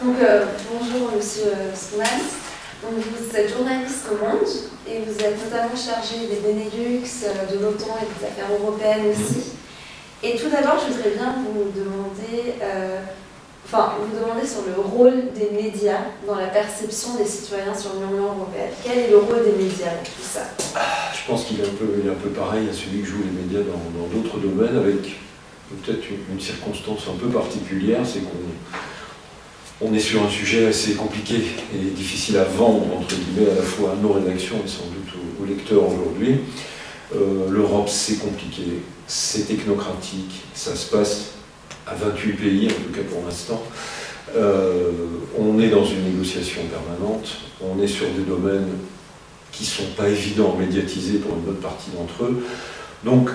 Donc, bonjour Monsieur Schoumans. Donc, vous êtes journaliste au Monde et vous êtes notamment chargé des Benelux, de l'OTAN et des affaires européennes aussi. Et tout d'abord, je voudrais bien vous demander, sur le rôle des médias dans la perception des citoyens sur l'Union européenne. Quel est le rôle des médias dans tout ça? Je pense qu'il est un peu pareil à celui que jouent les médias dans d'autres domaines, avec peut-être une circonstance un peu particulière, c'est qu'on est sur un sujet assez compliqué et difficile à vendre, entre guillemets, à la fois à nos rédactions et sans doute aux lecteurs aujourd'hui. L'Europe, c'est compliqué, c'est technocratique, ça se passe à 28 pays, en tout cas pour l'instant. On est dans une négociation permanente, on est sur des domaines qui ne sont pas évidents à médiatiser pour une bonne partie d'entre eux. Donc,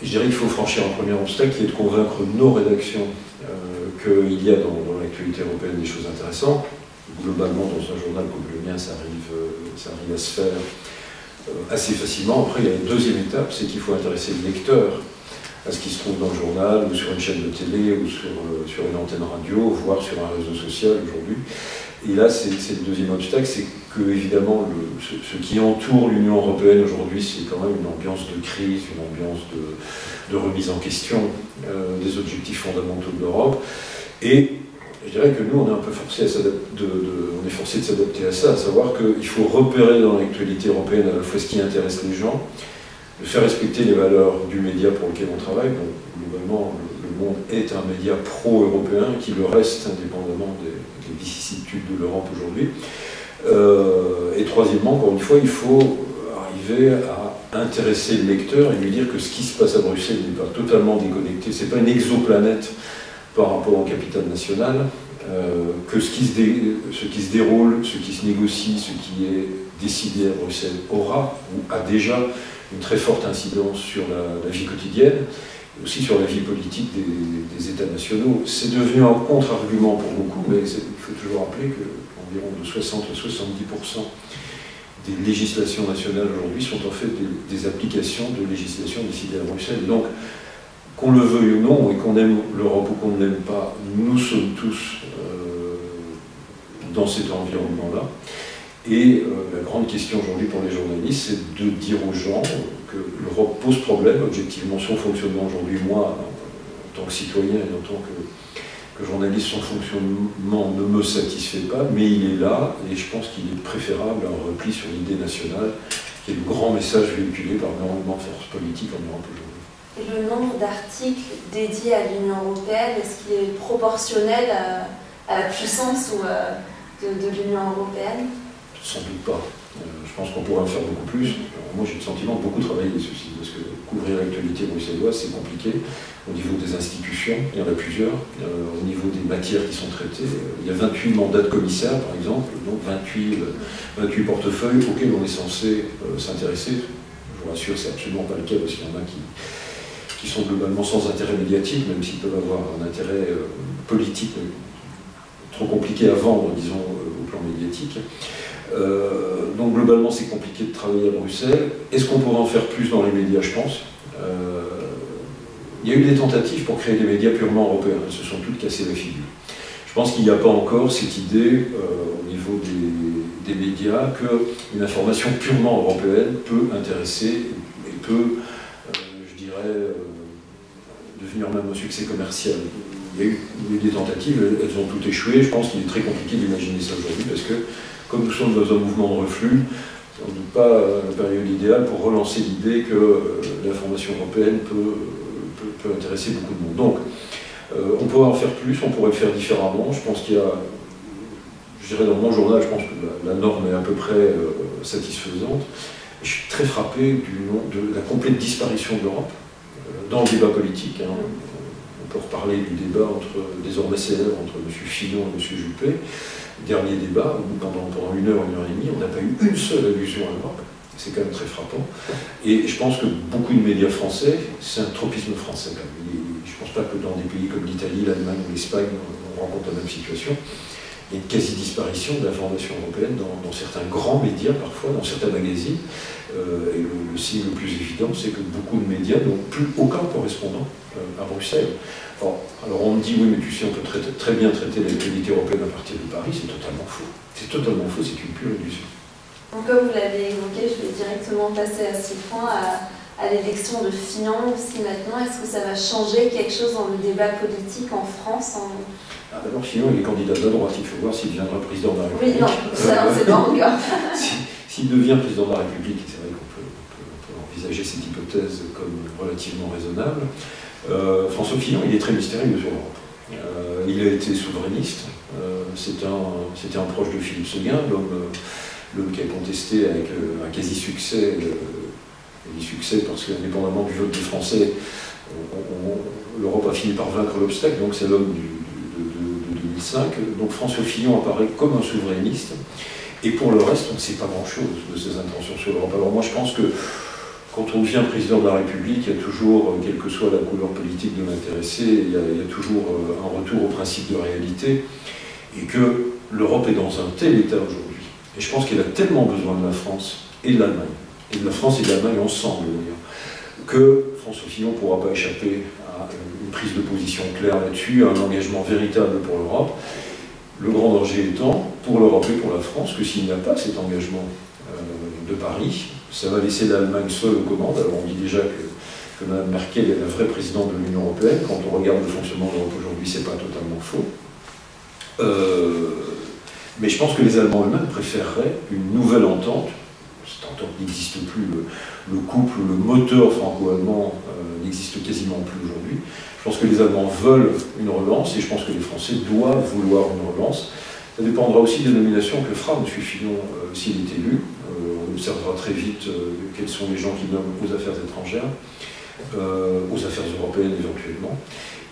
je dirais qu'il faut franchir un premier obstacle qui est de convaincre nos rédactions qu'il y a dans l'actualité européenne des choses intéressantes. Globalement, dans un journal comme le mien, ça arrive à se faire assez facilement. Après, il y a une deuxième étape, c'est qu'il faut intéresser le lecteur à ce qui se trouve dans le journal, ou sur une chaîne de télé, ou sur une antenne radio, voire sur un réseau social aujourd'hui. Et là, c'est le deuxième obstacle, c'est que, évidemment, ce qui entoure l'Union européenne aujourd'hui, c'est quand même une ambiance de crise, une ambiance de remise en question des objectifs fondamentaux de l'Europe. Et je dirais que nous, on est un peu forcé de s'adapter à ça, à savoir qu'il faut repérer dans l'actualité européenne à la fois ce qui intéresse les gens, de faire respecter les valeurs du média pour lequel on travaille. Donc, globalement, le Monde est un média pro-européen qui le reste indépendamment des vicissitudes de l'Europe aujourd'hui. Et troisièmement, encore une fois, il faut arriver à intéresser le lecteur et lui dire que ce qui se passe à Bruxelles n'est pas totalement déconnecté, c'est pas une exoplanète par rapport aux capitales nationales, que ce qui se déroule, ce qui se négocie, ce qui est décidé à Bruxelles aura ou a déjà une très forte incidence sur la vie quotidienne, et aussi sur la vie politique des États nationaux. C'est devenu un contre-argument pour beaucoup, mais il faut toujours rappeler qu'environ de 60 à 70% des législations nationales aujourd'hui sont en fait des applications de législations décidées à Bruxelles. Donc, qu'on le veuille ou non, et qu'on aime l'Europe ou qu'on ne l'aime pas, nous sommes tous dans cet environnement-là. Et la grande question aujourd'hui pour les journalistes, c'est de dire aux gens que l'Europe pose problème. Objectivement, son fonctionnement aujourd'hui, moi, en tant que citoyen et en tant que journaliste, son fonctionnement ne me satisfait pas, mais il est là, et je pense qu'il est préférable à un repli sur l'idée nationale, qui est le grand message véhiculé par énormément de forces politiques en Europe aujourd'hui. Et le nombre d'articles dédiés à l'Union européenne, est-ce qu'il est proportionnel à la puissance de l'Union européenne? Sans doute pas. Je pense qu'on pourrait en faire beaucoup plus. Moi, j'ai le sentiment de beaucoup travailler ceci, parce que couvrir l'actualité bruxelloise, c'est compliqué. Au niveau des institutions, il y en a plusieurs. Au niveau des matières qui sont traitées, il y a 28 mandats de commissaires, par exemple, donc 28 portefeuilles auxquels on est censé s'intéresser. Je vous rassure, c'est absolument pas le cas, parce qu'il y en a qui sont globalement sans intérêt médiatique, même s'ils peuvent avoir un intérêt politique trop compliqué à vendre, disons, au plan médiatique. Donc globalement, c'est compliqué de travailler à Bruxelles. Est-ce qu'on pourrait en faire plus dans les médias? Je pense. Il y a eu des tentatives pour créer des médias purement européens. Elles se sont toutes cassées la figure. Je pense qu'il n'y a pas encore cette idée au niveau des médias qu'une information purement européenne peut intéresser et peut, je dirais, devenir même un succès commercial. Il y a eu des tentatives, elles ont toutes échoué. Je pense qu'il est très compliqué d'imaginer ça aujourd'hui parce que, comme nous sommes dans un mouvement de reflux, c'est sans doute pas la période idéale pour relancer l'idée que l'information européenne peut intéresser beaucoup de monde. Donc, on pourrait en faire plus, on pourrait le faire différemment. Je pense qu'il y a, je dirais dans mon journal, je pense que la norme est à peu près satisfaisante. Je suis très frappé de la complète disparition de l'Europe dans le débat politique. On peut reparler du débat désormais célèbre entre M. Fillon et M. Juppé. Dernier débat, où pendant 1 heure et demie, on n'a pas eu une seule allusion à l'Europe. C'est quand même très frappant. Et je pense que beaucoup de médias français, c'est un tropisme français. Je ne pense pas que dans des pays comme l'Italie, l'Allemagne ou l'Espagne, on rencontre la même situation. Il y a une quasi-disparition de l'information européenne dans certains grands médias, parfois, dans certains magazines. Et le signe le plus évident, c'est que beaucoup de médias n'ont plus aucun correspondant à Bruxelles. Bon, alors on me dit, oui, mais tu sais, on peut très bien traiter l'actualité européenne à partir de Paris. C'est totalement faux. C'est totalement faux, c'est une pure illusion. Donc, comme vous l'avez évoqué, je vais directement passer à ce point, à l'élection de Fillon aussi maintenant. Est-ce que ça va changer quelque chose dans le débat politique en France D'abord, Fillon, il est candidat de la droite. Il faut voir s'il deviendra président de la République. Oui, non, ça, c'est pas encore. S'il devient président de la République, c'est vrai qu'on peut envisager cette hypothèse comme relativement raisonnable. François Fillon, il est très mystérieux sur l'Europe. Il a été souverainiste. C'était un proche de Philippe Séguin, l'homme qui a contesté avec un quasi-succès. Succès parce qu'indépendamment du vote des Français, l'Europe a fini par vaincre l'obstacle, donc c'est l'homme de 2005. Donc François Fillon apparaît comme un souverainiste, et pour le reste, on ne sait pas grand-chose de ses intentions sur l'Europe. Alors moi je pense que quand on devient président de la République, il y a toujours, quelle que soit la couleur politique de l'intéressé, il y a toujours un retour au principe de réalité, et que l'Europe est dans un tel état aujourd'hui. Et je pense qu'elle a tellement besoin de la France et de l'Allemagne, et de la France et de l'Allemagne ensemble, que François Fillon ne pourra pas échapper à une prise de position claire là-dessus, à un engagement véritable pour l'Europe. Le grand danger étant, pour l'Europe et pour la France, que s'il n'y a pas cet engagement de Paris, ça va laisser l'Allemagne seule aux commandes. Alors on dit déjà que Mme Merkel est la vraie présidente de l'Union européenne. Quand on regarde le fonctionnement de l'Europe aujourd'hui, c'est pas totalement faux. Mais je pense que les Allemands eux-mêmes préféreraient une nouvelle entente. Cette entente n'existe plus, le couple, le moteur franco-allemand n'existe quasiment plus aujourd'hui. Je pense que les Allemands veulent une relance et je pense que les Français doivent vouloir une relance. Ça dépendra aussi des nominations que fera M. Fillon s'il est élu. On observera très vite quels sont les gens qui nomment aux affaires étrangères, aux affaires européennes éventuellement.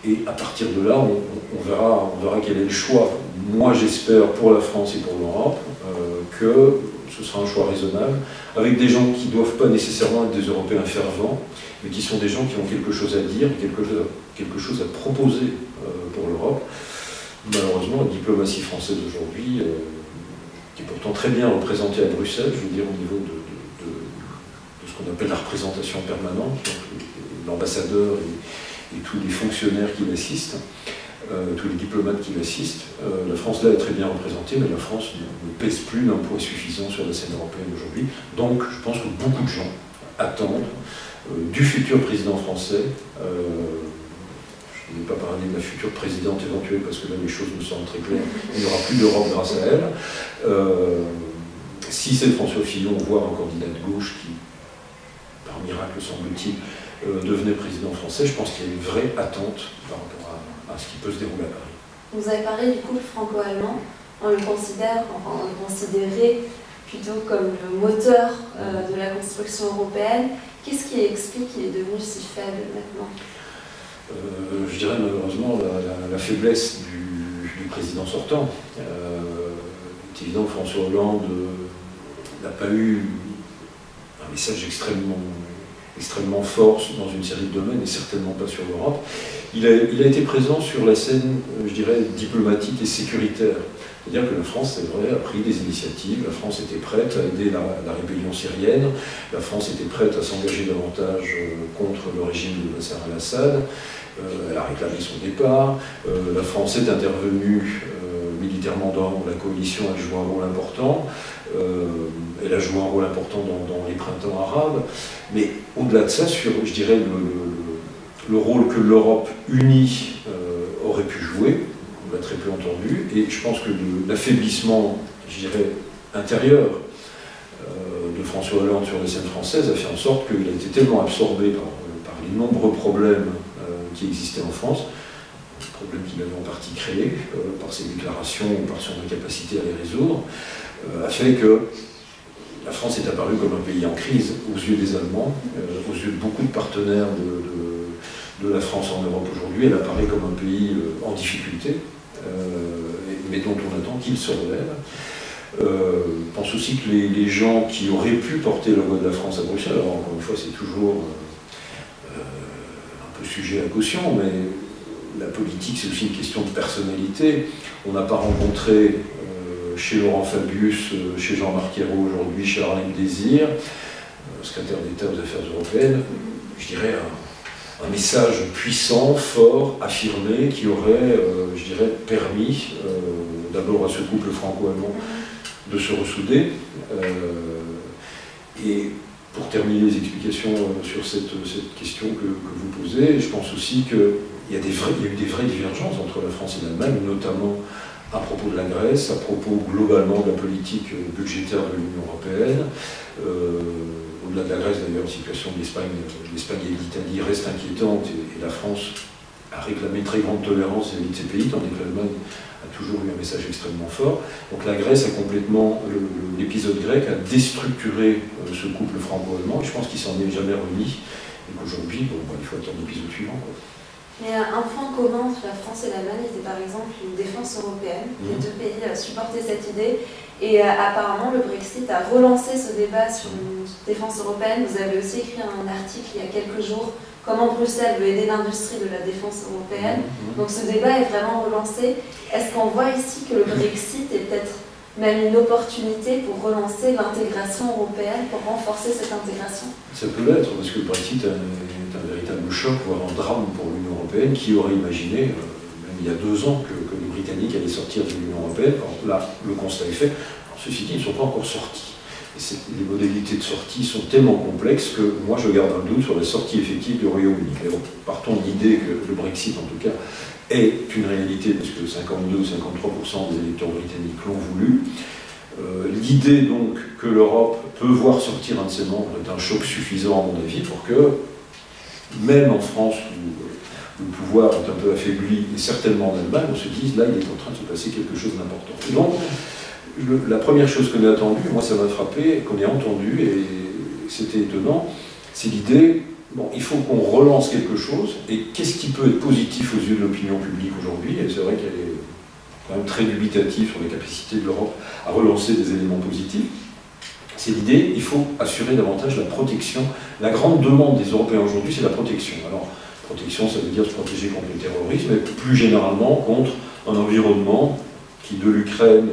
Et à partir de là, on verra quel est le choix. Moi, j'espère pour la France et pour l'Europe que ce sera un choix raisonnable, avec des gens qui ne doivent pas nécessairement être des Européens fervents, mais qui sont des gens qui ont quelque chose à dire, quelque chose à proposer pour l'Europe. Malheureusement, la diplomatie française aujourd'hui, qui est pourtant très bien représentée à Bruxelles, je veux dire au niveau de ce qu'on appelle la représentation permanente, donc l'ambassadeur et tous les fonctionnaires qui l'assistent, tous les diplomates qui l'assistent. La France là est très bien représentée, mais la France ne pèse plus d'un poids suffisant sur la scène européenne aujourd'hui. Donc je pense que beaucoup de gens attendent du futur président français, je ne vais pas parler de la future présidente éventuelle parce que là les choses me semblent très claires, il n'y aura plus d'Europe grâce à elle. Si c'est François Fillon, voire un candidat de gauche qui, par miracle semble-t-il, devenait président français, je pense qu'il y a une vraie attente par rapport à ce qui peut se dérouler à Paris. Vous avez parlé du couple franco-allemand, on le considérait plutôt comme le moteur de la construction européenne. Qu'est-ce qui explique qu'il est devenu si faible maintenant ? Je dirais malheureusement la faiblesse du président sortant. C'est évident que François Hollande n'a pas eu un message extrêmement fort dans une série de domaines et certainement pas sur l'Europe. Il a été présent sur la scène, je dirais, diplomatique et sécuritaire. C'est-à-dire que la France, c'est vrai, a pris des initiatives, la France était prête à aider la rébellion syrienne, la France était prête à s'engager davantage contre le régime de Bachar el-Assad, elle a réclamé son départ, la France est intervenue militairement dans la coalition, elle joue un rôle important, elle a joué un rôle important dans les printemps arabes, mais au-delà de ça, sur, je dirais, le rôle que l'Europe unie aurait pu jouer, on l'a très peu entendu, et je pense que l'affaiblissement, je dirais, intérieur de François Hollande sur la scène française a fait en sorte qu'il a été tellement absorbé par les nombreux problèmes qui existaient en France, problèmes qu'il avait en partie créés par ses déclarations ou par son incapacité à les résoudre, a fait que la France est apparue comme un pays en crise aux yeux des Allemands, aux yeux de beaucoup de partenaires de la France en Europe aujourd'hui. Elle apparaît comme un pays en difficulté, mais dont on attend qu'il se relève. Je pense aussi que les gens qui auraient pu porter le voix de la France à Bruxelles, alors encore une fois c'est toujours un peu sujet à caution, mais la politique c'est aussi une question de personnalité. On n'a pas rencontré chez Laurent Fabius, chez Jean-Marc Ayrault aujourd'hui, chez Harlem Désir, secrétaire d'État aux Affaires européennes, je dirais un message puissant, fort, affirmé, qui aurait, je dirais, permis d'abord à ce couple franco-allemand de se ressouder. Et pour terminer les explications sur cette question que vous posez, je pense aussi qu'il y a eu des vraies divergences entre la France et l'Allemagne, notamment à propos de la Grèce, à propos globalement de la politique budgétaire de l'Union européenne. Au-delà de la Grèce, d'ailleurs, la situation de l'Espagne et de l'Italie reste inquiétante et la France a réclamé une très grande tolérance vis-à-vis de ces pays, tandis que l'Allemagne a toujours eu un message extrêmement fort. Donc la Grèce a complètement, l'épisode grec a déstructuré ce couple franco-allemand, et je pense qu'il s'en est jamais remis, et qu'aujourd'hui, bon, il faut attendre l'épisode suivant, quoi. Mais un point commun entre la France et l'Allemagne était par exemple une défense européenne. Les deux pays supportaient cette idée et apparemment le Brexit a relancé ce débat sur une défense européenne. Vous avez aussi écrit un article il y a quelques jours, comment Bruxelles veut aider l'industrie de la défense européenne. Donc ce débat est vraiment relancé. Est-ce qu'on voit ici que le Brexit est peut-être même une opportunité pour relancer l'intégration européenne, pour renforcer cette intégration? Ça peut l'être, parce que le Brexit est un véritable choc, voire un drame pour l'Union européenne. Qui aurait imaginé, même il y a 2 ans, que les Britanniques allaient sortir de l'Union européenne? Alors là, le constat est fait. Alors, ceci dit, ils ne sont pas encore sortis. Et les modalités de sortie sont tellement complexes que moi, je garde un doute sur la sortie effective du Royaume-Uni. Mais bon, partons de l'idée que le Brexit, en tout cas, est une réalité, parce que 52-53% des électeurs britanniques l'ont voulu. L'idée donc que l'Europe peut voir sortir un de ses membres est un choc suffisant à mon avis pour que, même en France où le pouvoir est un peu affaibli, et certainement en Allemagne, on se dise là il est en train de se passer quelque chose d'important. Et donc la première chose qu'on a attendue, moi ça m'a frappé, qu'on ait entendu, et c'était étonnant, c'est l'idée, bon, il faut qu'on relance quelque chose, et qu'est-ce qui peut être positif aux yeux de l'opinion publique aujourd'hui? Et c'est vrai qu'elle est quand même très dubitative sur les capacités de l'Europe à relancer des éléments positifs. C'est l'idée, il faut assurer davantage la protection. La grande demande des Européens aujourd'hui, c'est la protection. Alors, protection, ça veut dire se protéger contre le terrorisme, mais plus généralement contre un environnement qui, de l'Ukraine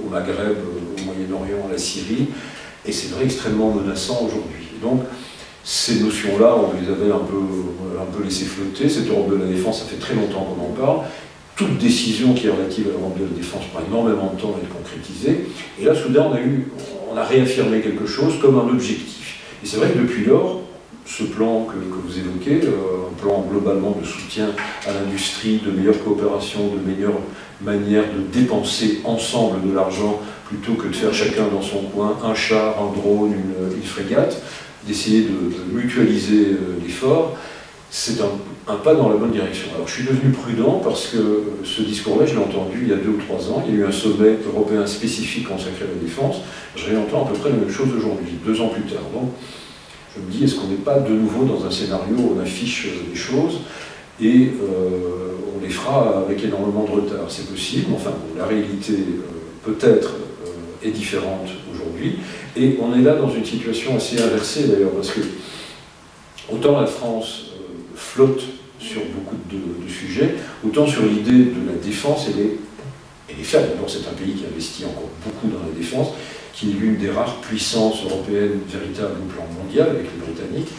au Maghreb, au Moyen-Orient, à la Syrie, et c'est vrai extrêmement menaçant aujourd'hui. Donc, ces notions-là, on les avait un peu laissées flotter. Cette Europe de la défense, ça fait très longtemps qu'on en parle. Toute décision qui est relative à l'Europe de la défense prend énormément de temps à être concrétisée. Et là, soudain, on a réaffirmé quelque chose comme un objectif. Et c'est vrai que depuis lors, ce plan que vous évoquez, un plan globalement de soutien à l'industrie, de meilleure coopération, de meilleure manière de dépenser ensemble de l'argent, plutôt que de faire chacun dans son coin un char, un drone, une frégate, d'essayer de mutualiser l'effort, c'est un pas dans la bonne direction. Alors je suis devenu prudent parce que ce discours-là, je l'ai entendu il y a 2 ou 3 ans, il y a eu un sommet européen spécifique consacré à la défense, je réentends à peu près la même chose aujourd'hui, 2 ans plus tard. Donc je me dis, est-ce qu'on n'est pas de nouveau dans un scénario où on affiche des choses et on les fera avec énormément de retard? C'est possible, enfin la réalité peut-être est différente aujourd'hui, et on est là dans une situation assez inversée d'ailleurs, parce que autant la France flotte sur beaucoup de sujets, autant sur l'idée de la défense, elle est faible. D'abord, c'est un pays qui investit encore beaucoup dans la défense, qui est l'une des rares puissances européennes véritables au plan mondial avec les Britanniques.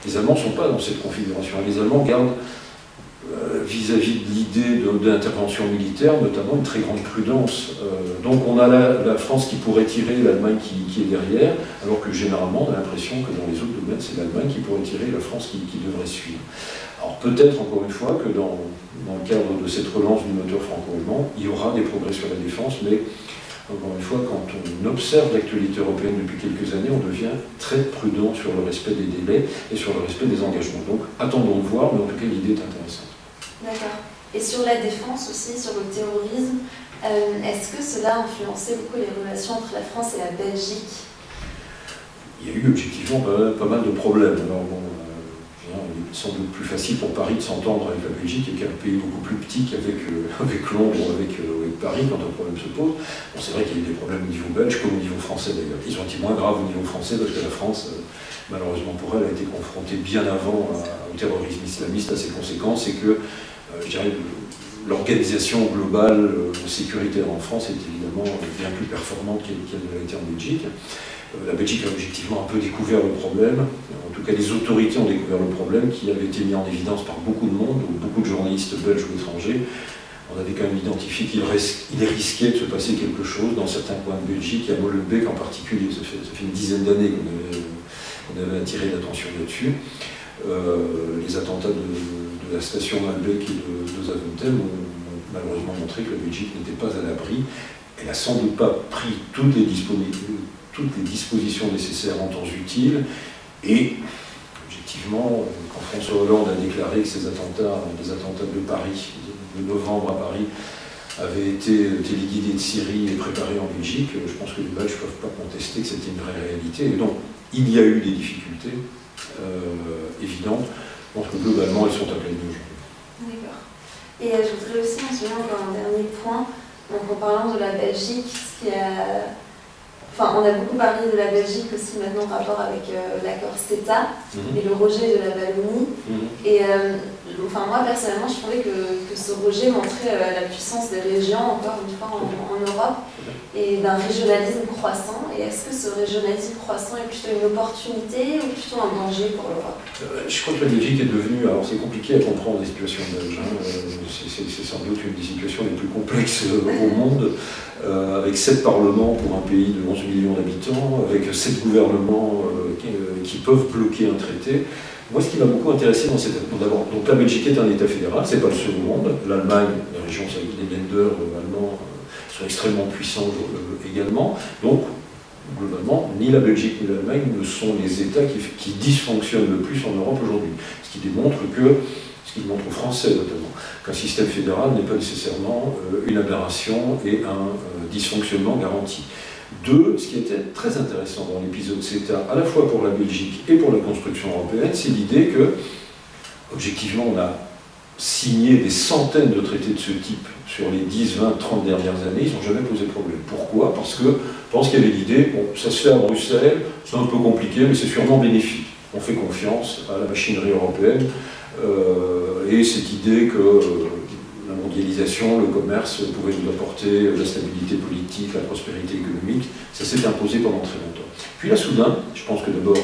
Les Allemands ne sont pas dans cette configuration. Les Allemands gardent, vis-à-vis de l'idée d'intervention militaire, notamment une très grande prudence. Donc on a la France qui pourrait tirer, l'Allemagne qui est derrière, alors que généralement on a l'impression que dans les autres domaines, c'est l'Allemagne qui pourrait tirer, la France qui devrait suivre. Alors peut-être, encore une fois, que dans le cadre de cette relance du moteur franco-allemand, il y aura des progrès sur la défense, mais encore une fois, quand on observe l'actualité européenne depuis quelques années, on devient très prudent sur le respect des délais et sur le respect des engagements. Donc attendons de voir, mais en tout cas l'idée est intéressante. D'accord. Et sur la défense aussi, sur le terrorisme, est-ce que cela a influencé beaucoup les relations entre la France et la Belgique? Il y a eu objectivement pas mal de problèmes. Alors bon, il est sans doute plus facile pour Paris de s'entendre avec la Belgique, qui est un pays beaucoup plus petit qu'avec Londres ou avec Paris quand un problème se pose. Bon, c'est vrai qu'il y a eu des problèmes au niveau belge comme au niveau français d'ailleurs. Ils ont été moins graves au niveau français parce que la France, malheureusement pour elle, a été confrontée bien avant au terrorisme islamiste, à ses conséquences, et que je dirais, l'organisation globale sécuritaire en France est évidemment bien plus performante qu'elle ne l'a été en Belgique. La Belgique a objectivement un peu découvert le problème, en tout cas les autorités ont découvert le problème qui avait été mis en évidence par beaucoup de monde, beaucoup de journalistes belges ou étrangers. On avait quand même identifié qu'il est risqué de se passer quelque chose dans certains coins de Belgique, et à Molenbeek en particulier. Ça fait une dizaine d'années qu'on avait attiré l'attention là-dessus. Les attentats de la station Malbec et de Zaventem ont malheureusement montré que la Belgique n'était pas à l'abri. Elle n'a sans doute pas pris toutes les dispositions nécessaires en temps utile. Et objectivement, quand François Hollande a déclaré que les attentats de Paris, de novembre à Paris, avaient été téléguidés de Syrie et préparés en Belgique, je pense que les Belges ne peuvent pas contester que c'était une vraie réalité. Et donc, il y a eu des difficultés évidentes. Je pense que globalement, elles sont aplanties aujourd'hui. D'accord. Et je voudrais aussi mentionner encore un dernier point. Donc, en parlant de la Belgique, on a beaucoup parlé de la Belgique aussi maintenant en rapport avec l'accord CETA et le rejet de la Wallonie. Et moi personnellement, je trouvais que ce rejet montrait la puissance des régions, encore une fois, en Europe, et d'un régionalisme croissant. Et est-ce que ce régionalisme croissant est plutôt une opportunité ou plutôt un danger pour l'Europe? Je crois que la Belgique est devenue, alors c'est compliqué à comprendre la situation belge, c'est sans doute une des situations les plus complexes au monde, avec 7 parlements pour un pays de 11 millions d'habitants, avec 7 gouvernements qui peuvent bloquer un traité. Moi, ce qui m'a beaucoup intéressé dans cette... D'abord, donc la Belgique est un État fédéral, c'est pas le seul au monde. L'Allemagne, les régions, les Länder allemands sont extrêmement puissants également. Donc, globalement, ni la Belgique ni l'Allemagne ne sont les États qui dysfonctionnent le plus en Europe aujourd'hui. Ce qui démontre aux Français notamment, qu'un système fédéral n'est pas nécessairement une aberration et un dysfonctionnement garanti. 2, ce qui était très intéressant dans l'épisode CETA, à la fois pour la Belgique et pour la construction européenne, c'est l'idée que, objectivement, on a signé des centaines de traités de ce type sur les 10, 20, 30 dernières années, ils n'ont jamais posé problème. Pourquoi? Parce que je pense qu'il y avait l'idée, bon, ça se fait à Bruxelles, c'est un peu compliqué, mais c'est sûrement bénéfique. On fait confiance à la machinerie européenne, et cette idée que la mondialisation, le commerce pouvait nous apporter la stabilité politique, la prospérité économique, ça s'est imposé pendant très longtemps. Puis là, soudain, je pense que d'abord,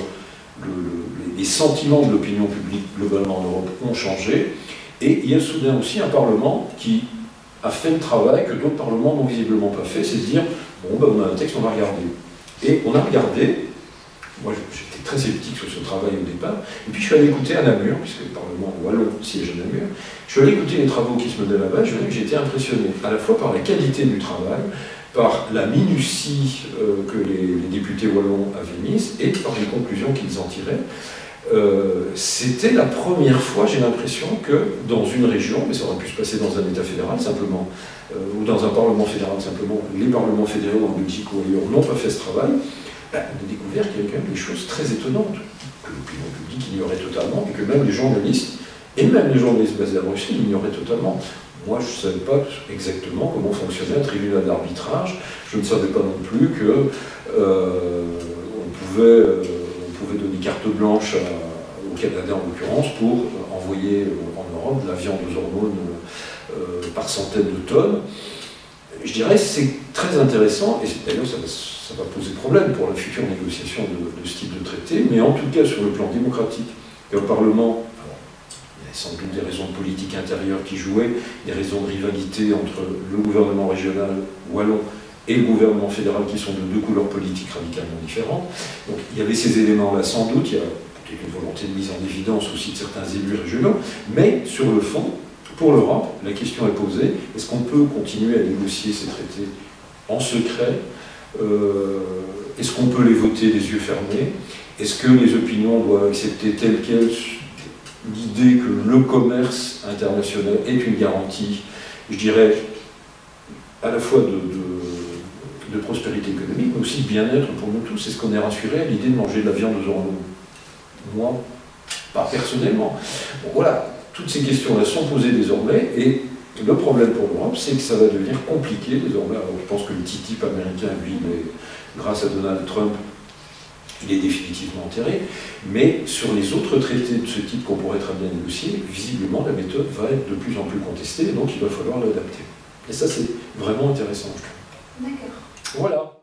les sentiments de l'opinion publique globalement en Europe ont changé, et il y a soudain aussi un Parlement qui a fait le travail que d'autres parlements n'ont visiblement pas fait, c'est de dire, bon, ben, on a un texte, on va regarder. Et on a regardé, moi j'étais très sceptique sur ce travail au départ, et puis je suis allé écouter à Namur, puisque le Parlement wallon siège à Namur, je suis allé écouter les travaux qui se menaient là-bas, je dirais que j'ai été impressionné, à la fois par la qualité du travail, par la minutie que les députés wallons avaient mise, et par les conclusions qu'ils en tiraient. C'était la première fois, j'ai l'impression, que dans une région, mais ça aurait pu se passer dans un État fédéral simplement, ou dans un Parlement fédéral simplement, les parlements fédéraux en Belgique ou ailleurs n'ont pas fait ce travail, on a découvert qu'il y avait quand même des choses très étonnantes, que l'opinion publique ignorait totalement, et que même les journalistes, et même les journalistes basés à Bruxelles, ignoraient totalement. Moi, je ne savais pas exactement comment fonctionnait un tribunal d'arbitrage, je ne savais pas non plus que on pouvait donner carte blanche au Canada en l'occurrence pour envoyer en Europe de la viande aux hormones par centaines de tonnes. Je dirais que c'est très intéressant, et d'ailleurs ça va poser problème pour la future négociation de ce type de traité, mais en tout cas sur le plan démocratique, un Parlement, alors, il y a sans doute des raisons de politique intérieure qui jouaient, des raisons de rivalité entre le gouvernement régional wallon et le gouvernement fédéral qui sont de deux couleurs politiques radicalement différentes. Donc il y avait ces éléments-là sans doute, il y a peut-être une volonté de mise en évidence aussi de certains élus régionaux, mais sur le fond, pour l'Europe, la question est posée, est-ce qu'on peut continuer à négocier ces traités en secret? Est-ce qu'on peut les voter les yeux fermés? Est-ce que les opinions doivent accepter telle quelle l'idée que le commerce international est une garantie, je dirais, à la fois de prospérité économique, mais aussi de bien-être pour nous tous? Est-ce qu'on est rassuré à l'idée de manger de la viande aux hormones? Moi, pas personnellement. Bon, voilà, toutes ces questions-là sont posées désormais, et le problème pour l'Europe, c'est que ça va devenir compliqué désormais. Alors, je pense que le TTIP américain, lui, grâce à Donald Trump, il est définitivement enterré, mais sur les autres traités de ce type qu'on pourrait très bien négocier, visiblement la méthode va être de plus en plus contestée, donc il va falloir l'adapter. Et ça c'est vraiment intéressant, je trouve. D'accord. Voilà.